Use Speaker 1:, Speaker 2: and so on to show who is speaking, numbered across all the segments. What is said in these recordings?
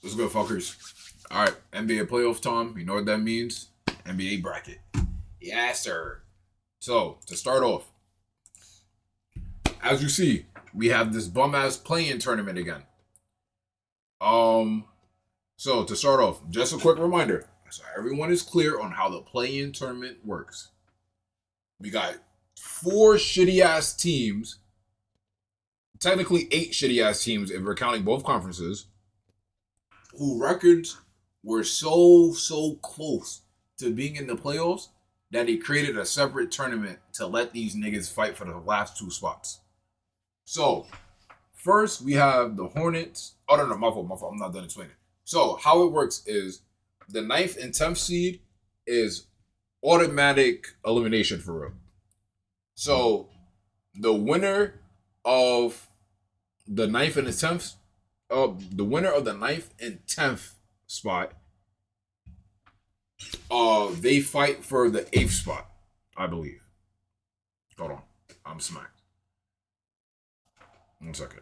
Speaker 1: What's good, fuckers? All right, NBA playoff time. You know what that means? NBA bracket. Yes, sir. So to start off, as you see, we have this bum ass play-in tournament again. Um, so to start off, just a quick reminder, so everyone is clear on how the play-in tournament works. We got four shitty ass teams, technically eight shitty ass teams if we're counting both conferences, who records were so close to being in the playoffs that he created a separate tournament to let these niggas fight for the last two spots. So, first we have the Hornets. Oh no, my fault. I'm not done explaining. So, how it works is the ninth and 10th seed is automatic elimination for real. So, the winner of the ninth and the 10th the winner of the ninth and 10th spot, they fight for the 8th spot, I believe. Hold on. I'm smacked. 1 second.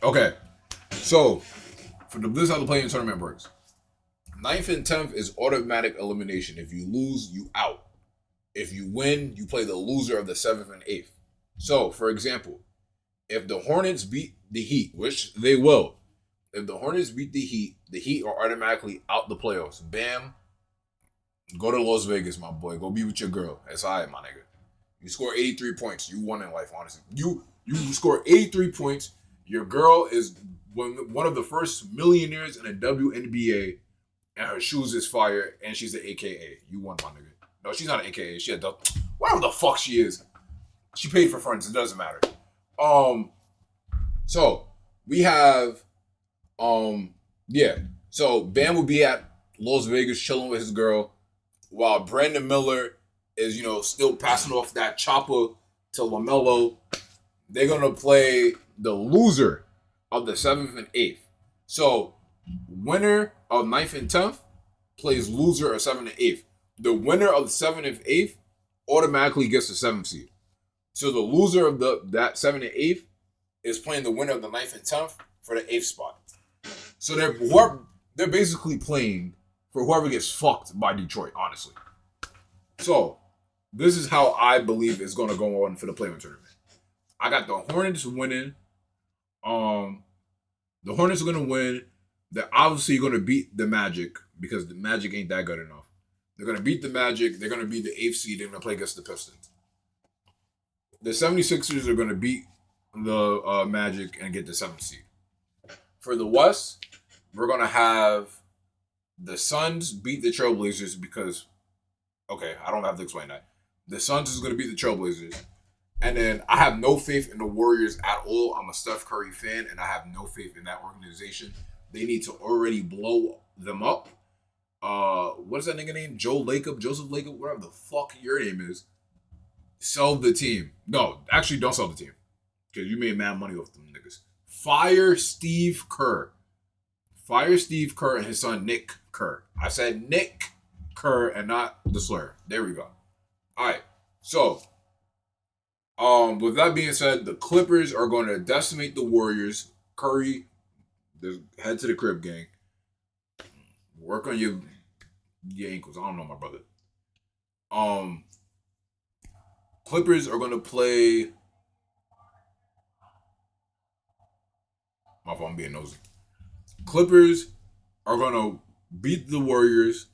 Speaker 1: Okay. So, this is how the play-in tournament works. Ninth and 10th is automatic elimination. If you lose, you out. If you win, you play the loser of the 7th and 8th. So, for example, if the Hornets beat the Heat, which they will, if the Hornets beat the Heat are automatically out the playoffs. Bam. Go to Las Vegas, my boy. Go be with your girl. That's all right, my nigga. You score 83 points. You won in life, honestly. You score 83 points. Your girl is one of the first millionaires in the WNBA, and her shoes is fire, and she's an AKA. You won, my nigga. No, she's not an AKA. She whatever the fuck she is. She paid for friends. It doesn't matter. So we have, So Bam will be at Las Vegas chilling with his girl, while Brandon Miller is, still passing off that chopper to LaMelo. They're gonna play the loser of the 7th and 8th. So winner of 9th and 10th plays loser of 7th and 8th. The winner of the 7th and 8th automatically gets the 7th seed. So the loser of that 7th and 8th is playing the winner of the 9th and 10th for the 8th spot. So they're basically playing for whoever gets fucked by Detroit, honestly. So this is how I believe it's going to go on for the play-in tournament. I got the Hornets winning. The Hornets are going to win. They're obviously going to beat the Magic because the Magic ain't that good enough. They're going to beat the Magic. They're going to be the 8th seed. They're going to play against the Pistons. The 76ers are going to beat the Magic and get the 7th seed. For the West, we're going to have the Suns beat the Trailblazers because, okay, I don't have to explain that. The Suns is going to beat the Trailblazers. And then I have no faith in the Warriors at all. I'm a Steph Curry fan, and I have no faith in that organization. They need to already blow them up. What is that nigga name? Joseph Lacob, whatever the fuck your name is. Sell the team. No, actually don't sell the team. Because you made mad money off them niggas. Fire Steve Kerr. Fire Steve Kerr and his son Nick Kerr. I said Nick Kerr and not the slur. There we go. Alright. So, with that being said, the Clippers are going to decimate the Warriors. Curry, head to the crib, gang. Work on your ankles. I don't know, my brother. Clippers are going to play. My fault, I'm being nosy. Clippers are going to beat the Warriors,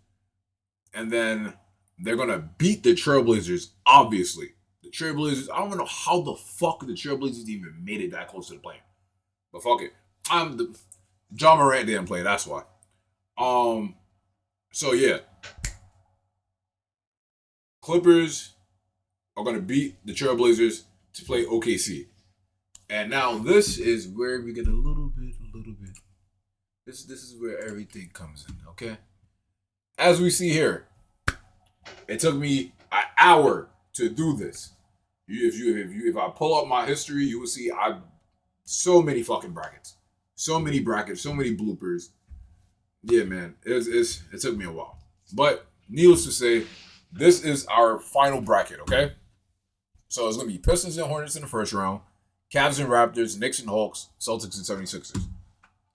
Speaker 1: and then they're going to beat the Trailblazers, obviously. The Trailblazers, I don't even know how the fuck the Trailblazers even made it that close to the play. But fuck it. John Morant didn't play, that's why. So yeah. Clippers are going to beat the Trailblazers to play OKC. And now this is where we get a little bit. This is where everything comes in, okay? As we see here, it took me an hour to do this. If I pull up my history, you will see I've so many fucking brackets, so many bloopers. Yeah, man, it took me a while, but needless to say, this is our final bracket. Okay, so it's gonna be Pistons and Hornets in the first round, Cavs and Raptors, Knicks and Hawks, Celtics and 76ers.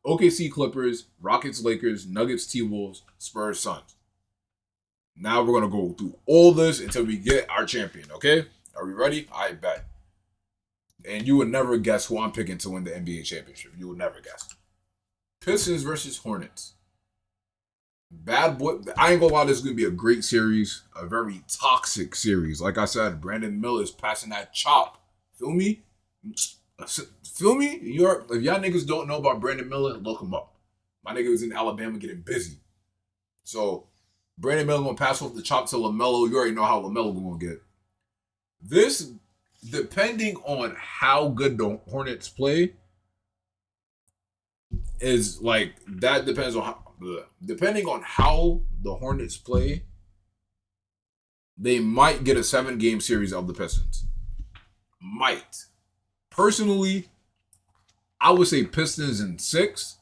Speaker 1: OKC Clippers, Rockets Lakers, Nuggets T-Wolves, Spurs Suns. Now we're going to go through all this until we get our champion, okay? Are we ready? I bet. And you would never guess who I'm picking to win the NBA championship. You would never guess. Pistons versus Hornets. Bad boy. I ain't gonna lie, this is gonna be a great series. A very toxic series. Like I said, Brandon Miller is passing that chop. Feel me? Feel me? If y'all niggas don't know about Brandon Miller, look him up. My nigga was in Alabama getting busy. So, Brandon Miller gonna pass off the chop to LaMelo. You already know how LaMelo gonna get. This, depending on how good the Hornets play, is like, that depends on how, depending on how the Hornets play, they might get a 7-game series of the Pistons. Might. Personally, I would say Pistons in 6,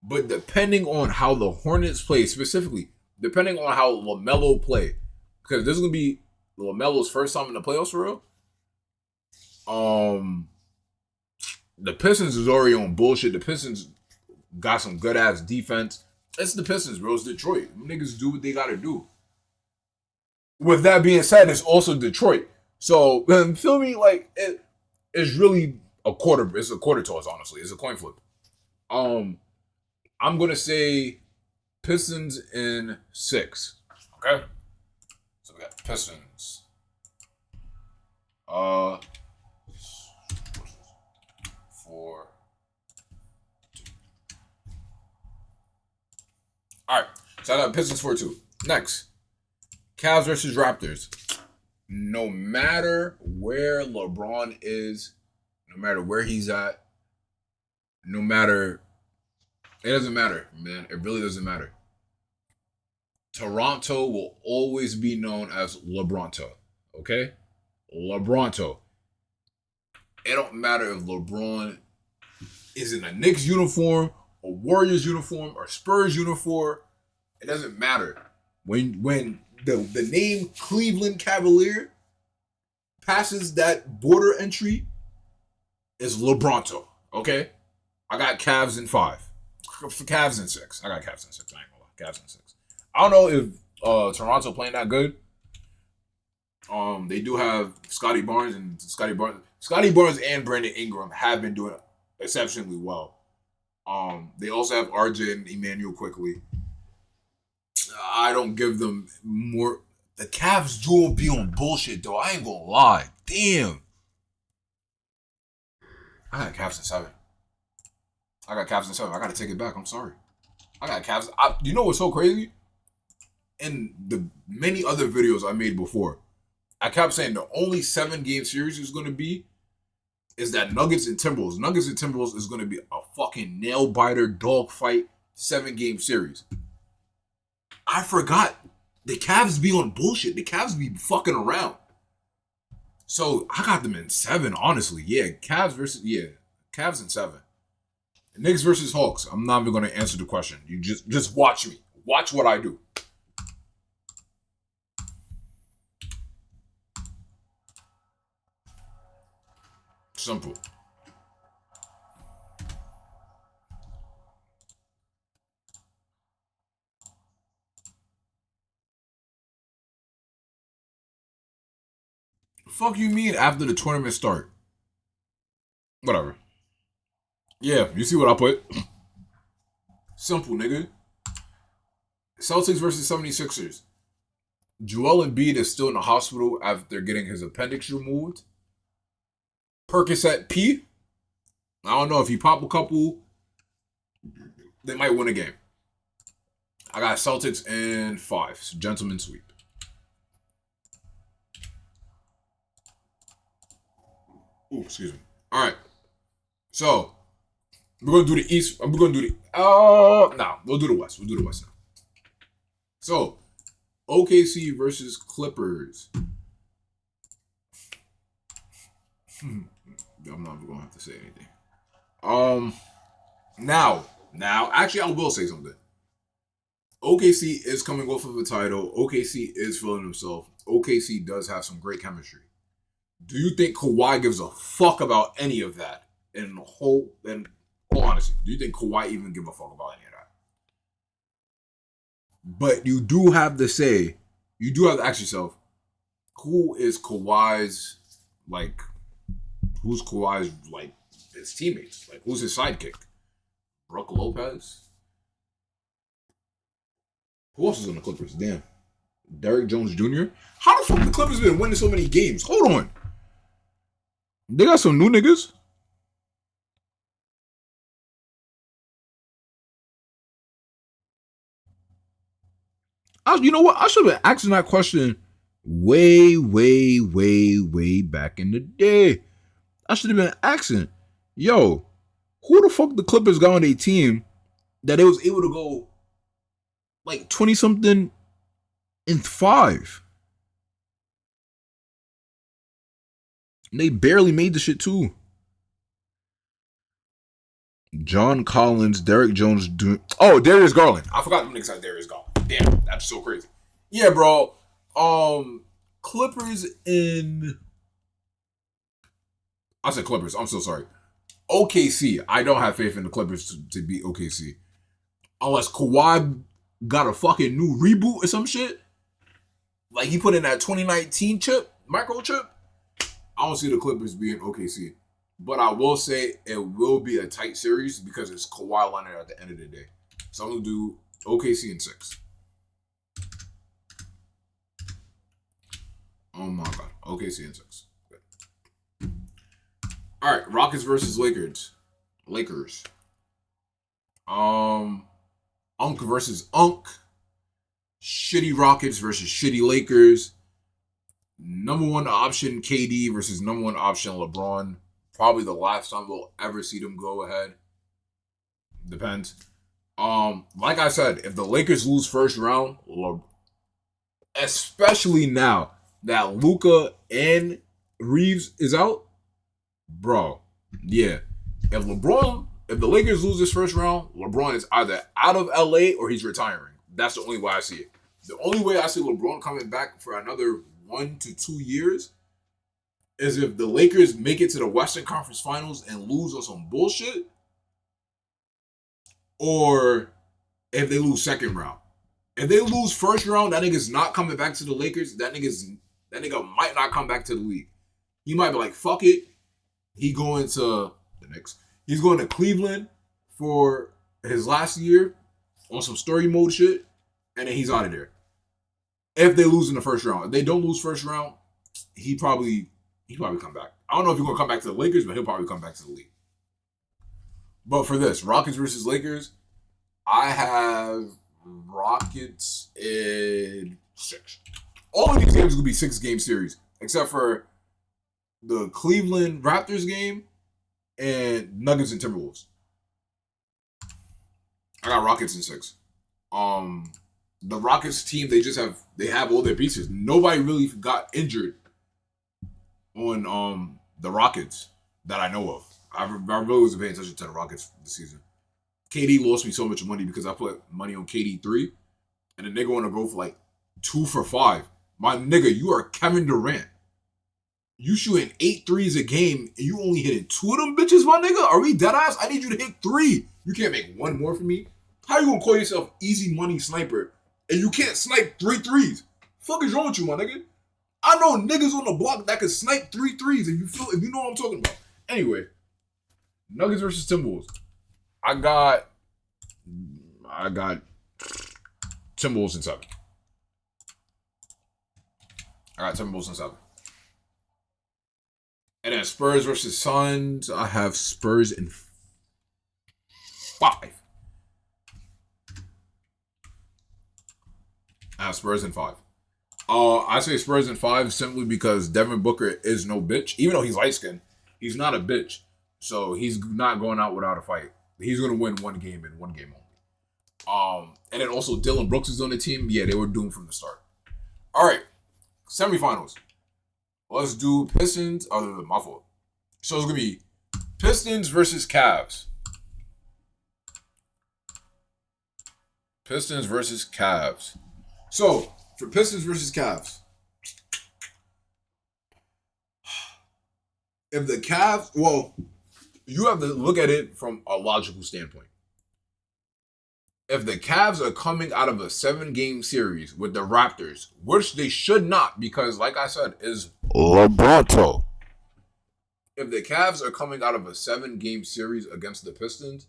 Speaker 1: but depending on how the Hornets play, specifically, depending on how LaMelo play, because this is going to be LaMelo's first time in the playoffs for real. The Pistons is already on bullshit. The Pistons got some good ass defense. It's the Pistons, bro. It's Detroit. Niggas do what they gotta do. With that being said, it's also Detroit. So, feel me? Like, it's really a quarter. It's a quarter toss, honestly. It's a coin flip. I'm gonna say Pistons in 6. Okay? So we got Pistons. 4. Alright, so I got Pistons 4-2. Next, Cavs versus Raptors. No matter where LeBron is, no matter where he's at, it doesn't matter, man. It really doesn't matter. Toronto will always be known as LeBronto, okay? LeBronto. It don't matter if LeBron is in a Knicks uniform, a Warriors uniform, or Spurs uniform. It doesn't matter. When the name Cleveland Cavalier passes that border entry, it's LeBronto. Okay? I got Cavs in 5. Cavs in 6. I got Cavs in 6. I ain't gonna lie. Cavs in 6. I don't know if Toronto playing that good. They do have Scotty Barnes and Brandon Ingram have been doing exceptionally well. They also have RJ and Emmanuel Quickly. I don't give them more. The Cavs do be on bullshit though. I ain't gonna lie. Damn. I got Cavs in 7. I gotta take it back. I'm sorry. I got Cavs. You know what's so crazy? In the many other videos I made before, I kept saying the only 7-game series is going to be is that Nuggets and Timberwolves. Nuggets and Timberwolves is going to be a fucking nail biter dog fight 7-game series. I forgot the Cavs be on bullshit. The Cavs be fucking around. So I got them in 7, honestly. Yeah, Cavs in 7. Knicks versus Hawks. I'm not even going to answer the question. You just watch me. Watch what I do. Simple. Fuck you mean after the tournament start? Whatever. Yeah, you see what I put? Simple, nigga. Celtics versus 76ers. Joel Embiid is still in the hospital after getting his appendix removed. Percocet P. I don't know if he pop a couple, they might win a game. I got Celtics in 5. So gentleman sweep. Ooh, excuse me. All right. So we're gonna do the East. We're gonna do the. We'll do the West. We'll do the West now. So OKC versus Clippers. I'm not even gonna have to say anything. Now, actually, I will say something. OKC is coming off of a title. OKC is feeling himself. OKC does have some great chemistry. Do you think Kawhi gives a fuck about any of that? In whole honesty, do you think Kawhi even give a fuck about any of that? But you do have to say, you do have to ask yourself, who is Kawhi's like? Who's Kawhi's like his teammates? Like who's his sidekick? Brook Lopez. Who else is on the Clippers? Damn, Derrick Jones Jr. How the fuck the Clippers been winning so many games? Hold on, they got some new niggas. You know what? I should have been asking that question way, way, way, way back in the day. I should have been asking, yo, who the fuck the Clippers got on their team that they was able to go like 20 something in 5? And they barely made the shit too. John Collins, Derrick Jones. Darius Garland. I forgot the niggas had Darius Garland. Damn, that's so crazy. Yeah, bro. Clippers in. I said Clippers. I'm so sorry. OKC. I don't have faith in the Clippers to beat OKC. Unless Kawhi got a fucking new reboot or some shit. Like he put in that 2019 microchip. I don't see the Clippers being OKC. But I will say it will be a tight series because it's Kawhi Leonard at the end of the day. So I'm going to do OKC in 6. Oh my God. OKC in 6. Good. All right. Rockets versus Lakers. Unk versus Unk. Shitty Rockets versus shitty Lakers. Number one option KD versus number one option LeBron. Probably the last time we'll ever see them go ahead. Depends. Like I said, if the Lakers lose first round, especially now that Luka and Reeves is out, bro, yeah. If the Lakers lose this first round, LeBron is either out of LA or he's retiring. That's the only way I see it. The only way I see LeBron coming back for another 1 to 2 years is if the Lakers make it to the Western Conference Finals and lose on some bullshit, or if they lose second round. If they lose first round, that nigga's not coming back to the Lakers. That nigga might not come back to the league. He might be like, fuck it. He going to the Knicks. He's going to Cleveland for his last year on some story mode shit, and then he's out of there. If they lose in the first round. If they don't lose first round, he probably come back. I don't know if he's going to come back to the Lakers, but he'll probably come back to the league. But for this, Rockets versus Lakers, I have Rockets in 6. All of these games will be 6-game series, except for the Cleveland Raptors game and Nuggets and Timberwolves. I got Rockets in 6. The Rockets team, they have all their pieces. Nobody really got injured on the Rockets that I know of. I really wasn't paying attention to the Rockets this season. KD lost me so much money because I put money on KD 3, and the nigga want to go for like 2 for 5. My nigga, you are Kevin Durant. You shooting 8 threes a game, and you only hitting 2 of them bitches, my nigga? Are we dead ass? I need you to hit 3. You can't make one more for me. How you gonna call yourself easy money sniper, and you can't snipe 3 threes? Fuck is wrong with you, my nigga? I know niggas on the block that can snipe 3 threes if you know what I'm talking about. Anyway, Nuggets versus Timberwolves. I got Timberwolves in 7. I got Timberwolves in 7. And then Spurs versus Suns. I have Spurs in 5. I have Spurs in 5. I say Spurs in 5 simply because Devin Booker is no bitch. Even though he's light skinned, he's not a bitch. So he's not going out without a fight. He's going to win one game and one game only. And then also Dylan Brooks is on the team. Yeah, they were doomed from the start. All right, semifinals. Let's do Pistons. Oh, my fault. So it's going to be Pistons versus Cavs. Pistons versus Cavs. So, for Pistons versus Cavs, If the Cavs, well, you have to look at it from a logical standpoint. If the Cavs are coming out of a 7-game series with the Raptors, which they should not, because like I said, is LeBronto. If the Cavs are coming out of a 7-game series against the Pistons,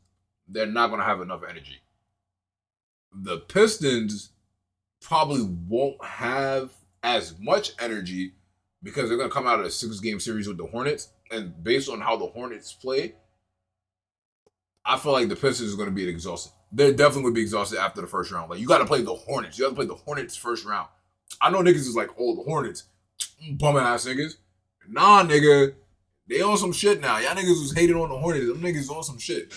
Speaker 1: they're not going to have enough energy. The Pistons probably won't have as much energy because they're going to come out of a 6-game series with the Hornets. And based on how the Hornets play, I feel like the Pistons are going to be exhausted. They're definitely going to be exhausted after the first round. Like, you got to play the Hornets. You got to play the Hornets first round. I know niggas is like, oh, the Hornets. Bumming ass niggas. Nah, nigga. They on some shit now. Y'all niggas was hating on the Hornets. Them niggas on some shit.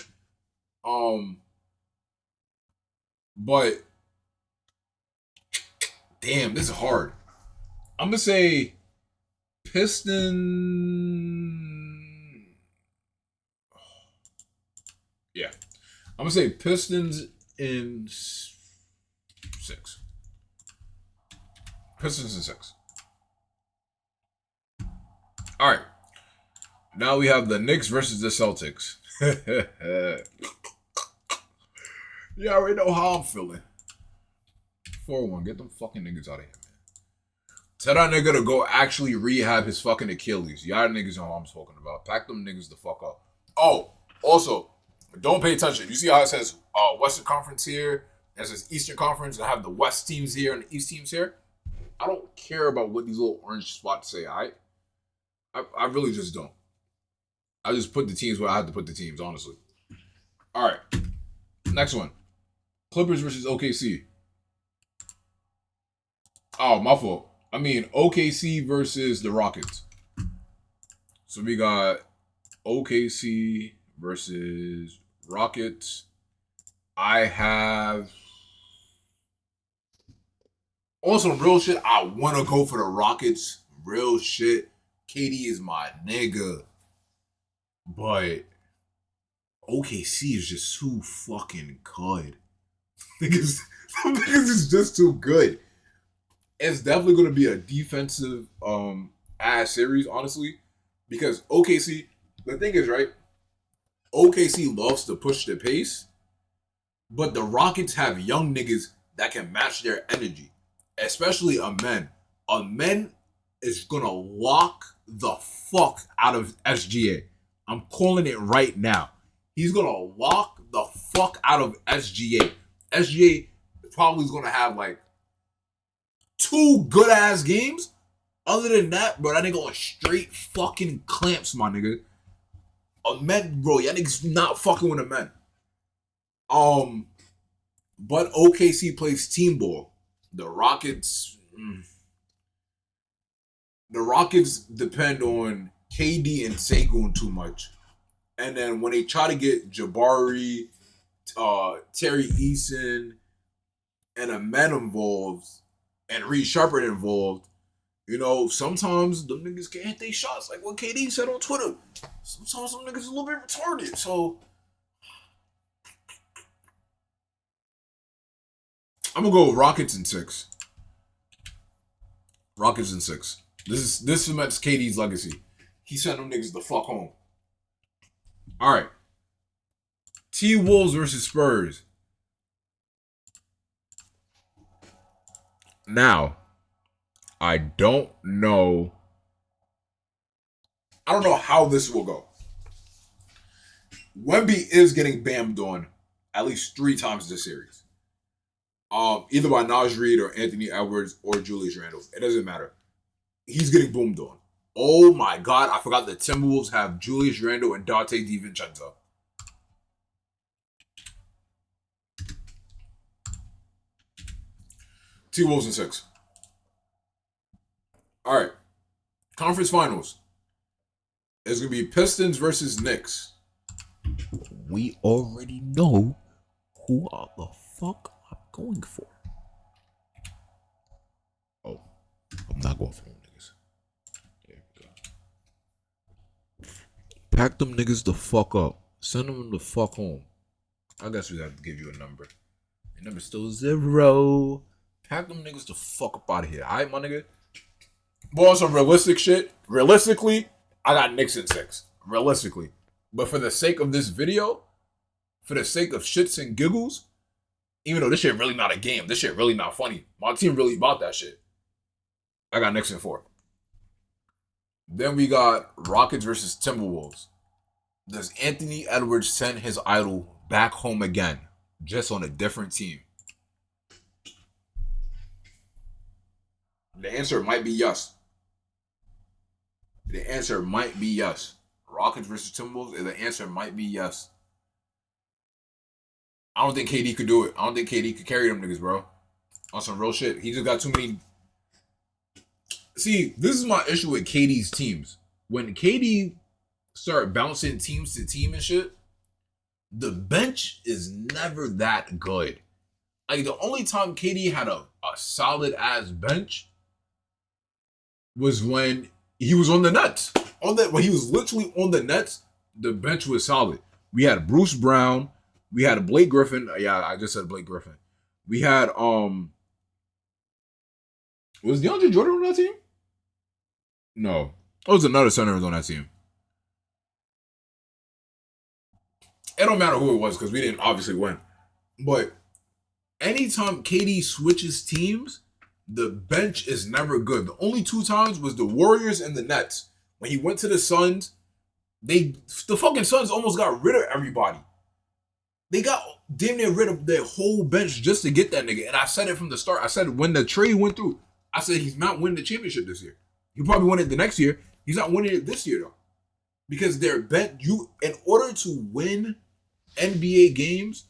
Speaker 1: But damn, this is hard. I'm gonna say Pistons. Yeah, I'm gonna say Pistons in 6. Pistons in 6. All right. Now we have the Knicks versus the Celtics. You already know how I'm feeling. 4-1. Get them fucking niggas out of here, man. Tell that nigga to go actually rehab his fucking Achilles. Y'all niggas know what I'm talking about. Pack them niggas the fuck up. Oh, also, don't pay attention. You see how it says Western Conference here? It says Eastern Conference. I have the West teams here and the East teams here. I don't care about what these little orange spots say, all right? I really just don't. I just put the teams where I had to put the teams, honestly. All right. Next one. Clippers versus OKC. Oh, my fault. I mean, OKC versus the Rockets. So we got OKC versus Rockets. I have... Also, real shit, I want to go for the Rockets. Real shit. KD is my nigga. But OKC is just too fucking good. Niggas is just too good. It's definitely going to be a defensive ass series, honestly. Because OKC, the thing is, right? OKC loves to push the pace. But the Rockets have young niggas that can match their energy. Especially Amen. Amen is going to lock the fuck out of SGA. I'm calling it right now. He's going to lock the fuck out of SGA. SGA probably is going to have like 2 good ass games. Other than that, bro, that nigga on straight fucking clamps, my nigga. Amen, bro, y'all niggas not fucking with Amen. But OKC plays team ball. The Rockets depend on KD and Sengun too much. And then when they try to get Jabari, Terry Eason, and Amen involved, and Reed Sharper involved, you know, sometimes them niggas can't hit their shots. Like what KD said on Twitter. Sometimes some niggas a little bit retarded. So I'm gonna go with Rockets in 6. Rockets in 6. This cements KD's legacy. He sent them niggas the fuck home. All right. T-Wolves versus Spurs. Now, I don't know how this will go. Wemby is getting bammed on at least 3 times this series. Either by Naj Reid or Anthony Edwards or Julius Randle. It doesn't matter. He's getting boomed on. Oh my God, I forgot the Timberwolves have Julius Randle and Dante DiVincenzo. T-Wolves in 6. All right. Conference Finals. It's going to be Pistons versus Knicks. We already know who the fuck I'm going for. Oh, I'm not going for them niggas. There we go. Pack them niggas the fuck up. Send them the fuck home. I guess we have to give you a number. Your number's still 0. Pack them niggas the fuck up out of here. Alright, my nigga? But on some realistic shit, realistically, I got Knicks in 6, realistically. But for the sake of this video, for the sake of shits and giggles, even though this shit really not a game, this shit really not funny. My team really bought that shit. I got Knicks in 4. Then we got Rockets versus Timberwolves. Does Anthony Edwards send his idol back home again, just on a different team? The answer might be yes. The answer might be yes. Rockets versus Timberwolves, the answer might be yes. I don't think KD could do it. I don't think KD could carry them niggas, bro. On some real shit. He just got too many. See, this is my issue with KD's teams. When KD start bouncing teams to team and shit, the bench is never that good. Like, the only time KD had a solid ass bench was when he was on the Nets. When he was literally on the Nets, the bench was solid. We had Bruce Brown. We had Blake Griffin. Yeah, I just said Blake Griffin. We had was DeAndre Jordan on that team? No. It was another center on that team. It don't matter who it was because we didn't obviously win. But anytime KD switches teams, the bench is never good. The only 2 times was the Warriors and the Nets. When he went to the Suns, the fucking Suns almost got rid of everybody. They got damn near rid of their whole bench just to get that nigga. And I said it from the start. I said when the trade went through, I said he's not winning the championship this year. He'll probably win it the next year. He's not winning it this year though. Because they're in order to win NBA games,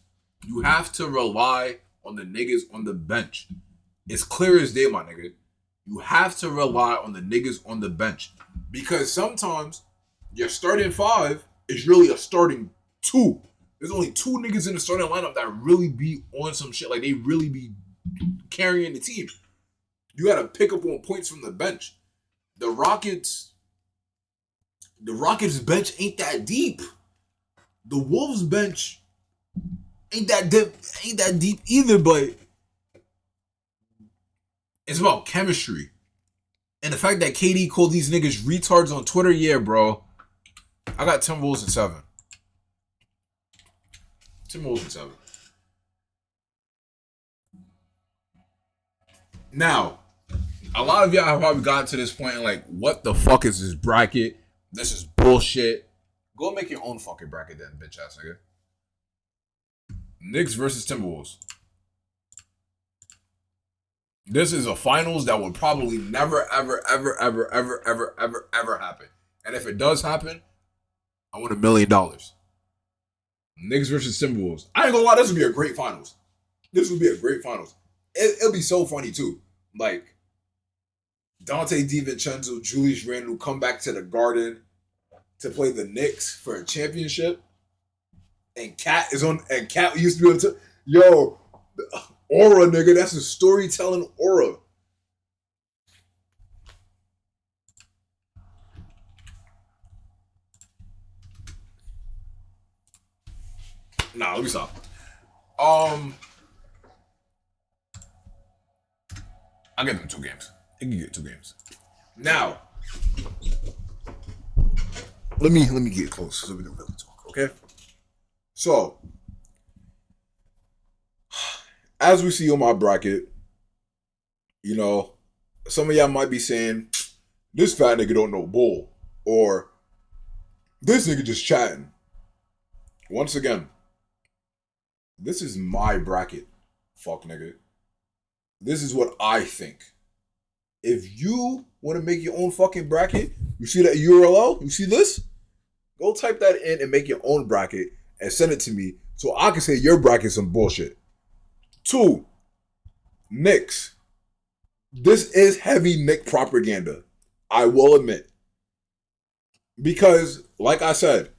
Speaker 1: you have to rely on the niggas on the bench. It's clear as day, my nigga. You have to rely on the niggas on the bench. Because sometimes your starting 5 is really a starting 2. There's only 2 niggas in the starting lineup that really be on some shit. Like, they really be carrying the team. You got to pick up on points from the bench. The Rockets bench ain't that deep. The Wolves bench ain't that deep either, but it's about chemistry. And the fact that KD called these niggas retards on Twitter, yeah, bro. I got Timberwolves in 7. Timberwolves in 7. Now, a lot of y'all have probably gotten to this point and like, what the fuck is this bracket? This is bullshit. Go make your own fucking bracket then, bitch ass nigga. Knicks versus Timberwolves. This is a finals that would probably never, ever, ever, ever, ever, ever, ever, ever happen. And if it does happen, I want $1 million. Knicks versus Timberwolves. I ain't gonna lie, this would be a great finals. This would be a great finals. It'll be so funny too. Like, Dante DiVincenzo, Julius Randle come back to the Garden to play the Knicks for a championship. And Cat used to be able to, yo, aura, nigga. That's a storytelling aura. Nah, let me stop. I'll give them 2 games. They can get 2 games. Now, let me get close so we can really talk, okay? So, as we see on my bracket, you know, some of y'all might be saying, this fat nigga don't know bull, or this nigga just chatting. Once again, this is my bracket, fuck nigga. This is what I think. If you want to make your own fucking bracket, you see that URL? You see this? Go type that in and make your own bracket and send it to me so I can say your bracket's some bullshit. 2, Knicks. This is heavy Knick propaganda. I will admit. Because, like I said,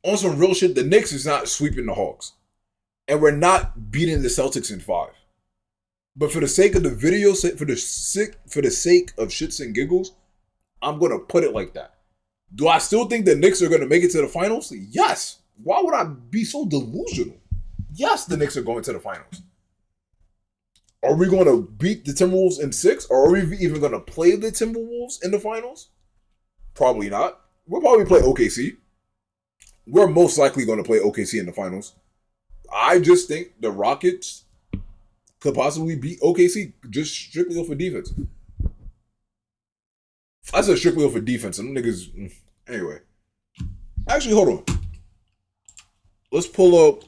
Speaker 1: on some real shit, the Knicks is not sweeping the Hawks. And we're not beating the Celtics in 5. But for the sake of the video, for the sake of shits and giggles, I'm going to put it like that. Do I still think the Knicks are going to make it to the finals? Yes. Why would I be so delusional? Yes, the Knicks are going to the finals. Are we going to beat the Timberwolves in 6? Or are we even going to play the Timberwolves in the finals? Probably not. We'll probably play OKC. We're most likely going to play OKC in the finals. I just think the Rockets could possibly beat OKC just strictly off of defense. I said strictly off of defense, and them niggas. Anyway, actually, hold on. Let's pull up.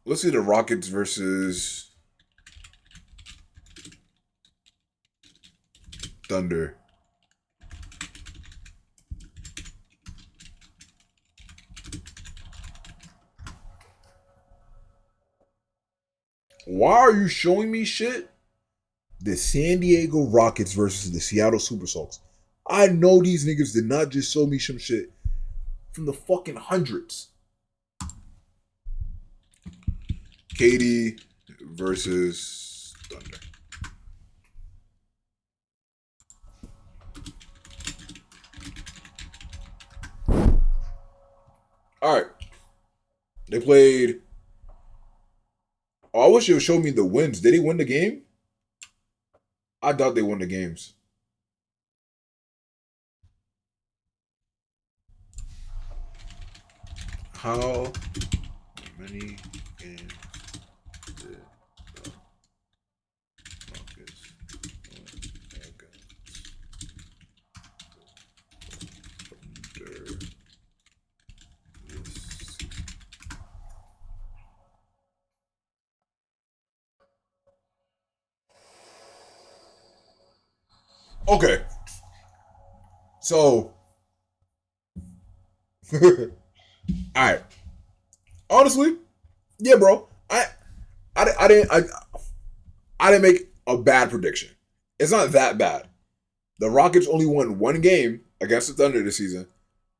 Speaker 1: Let's see the Rockets versus Thunder. Why are you showing me shit? The San Diego Rockets versus the Seattle Supersonics. I know these niggas did not just show me some shit from the fucking hundreds. KD versus Thunder. All right. They played. Oh, I wish it would show me the wins. Did he win the game? I doubt they won the games. How many games did the Rockets win against Thunder this season? Okay. So, all right. Honestly, yeah, bro. I didn't make a bad prediction. It's not that bad. The Rockets only won one game against the Thunder this season,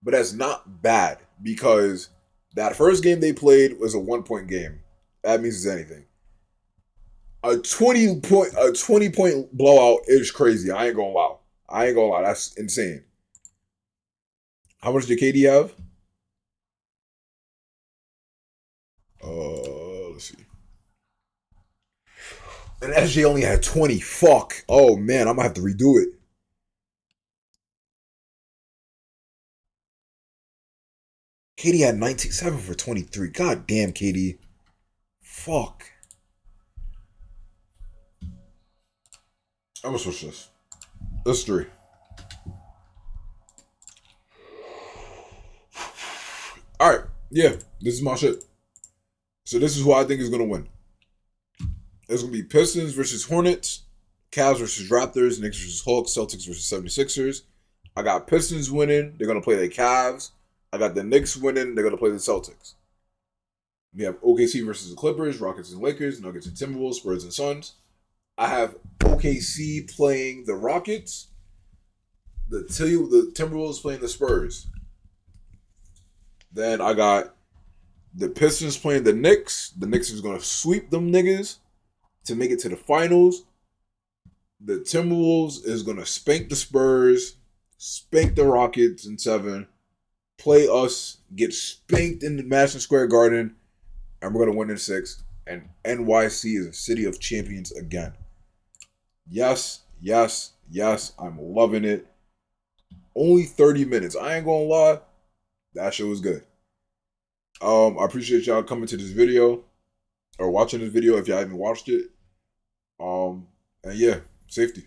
Speaker 1: but that's not bad because that first game they played was a 1-point game. That means it's anything. A 20 point blowout is crazy. I ain't gonna lie. That's insane. How much did KD have? Let's see. And SJ only had 20. Fuck. Oh man, I'm gonna have to redo it. KD had 19-7 for 23. God damn, KD. Fuck. I'm gonna switch this. This is 3. Alright. Yeah, this is my shit. So this is who I think is gonna win. It's gonna be Pistons versus Hornets, Cavs versus Raptors, Knicks versus Hawks, Celtics versus 76ers. I got Pistons winning. They're gonna play the Cavs. I got the Knicks winning. They're gonna play the Celtics. We have OKC versus the Clippers, Rockets and Lakers, Nuggets and Timberwolves, Spurs and Suns. I have OKC playing the Rockets. The Timberwolves playing the Spurs. Then I got the Pistons playing the Knicks. The Knicks is going to sweep them niggas to make it to the finals. The Timberwolves is going to spank the Spurs, spank the Rockets in 7, play us, get spanked in the Madison Square Garden, and we're going to win in 6. And NYC is a city of champions again. Yes, yes, yes. I'm loving it. Only 30 minutes. I ain't gonna lie. That shit was good. I appreciate y'all coming to this video or watching this video if y'all haven't watched it. And yeah, safety.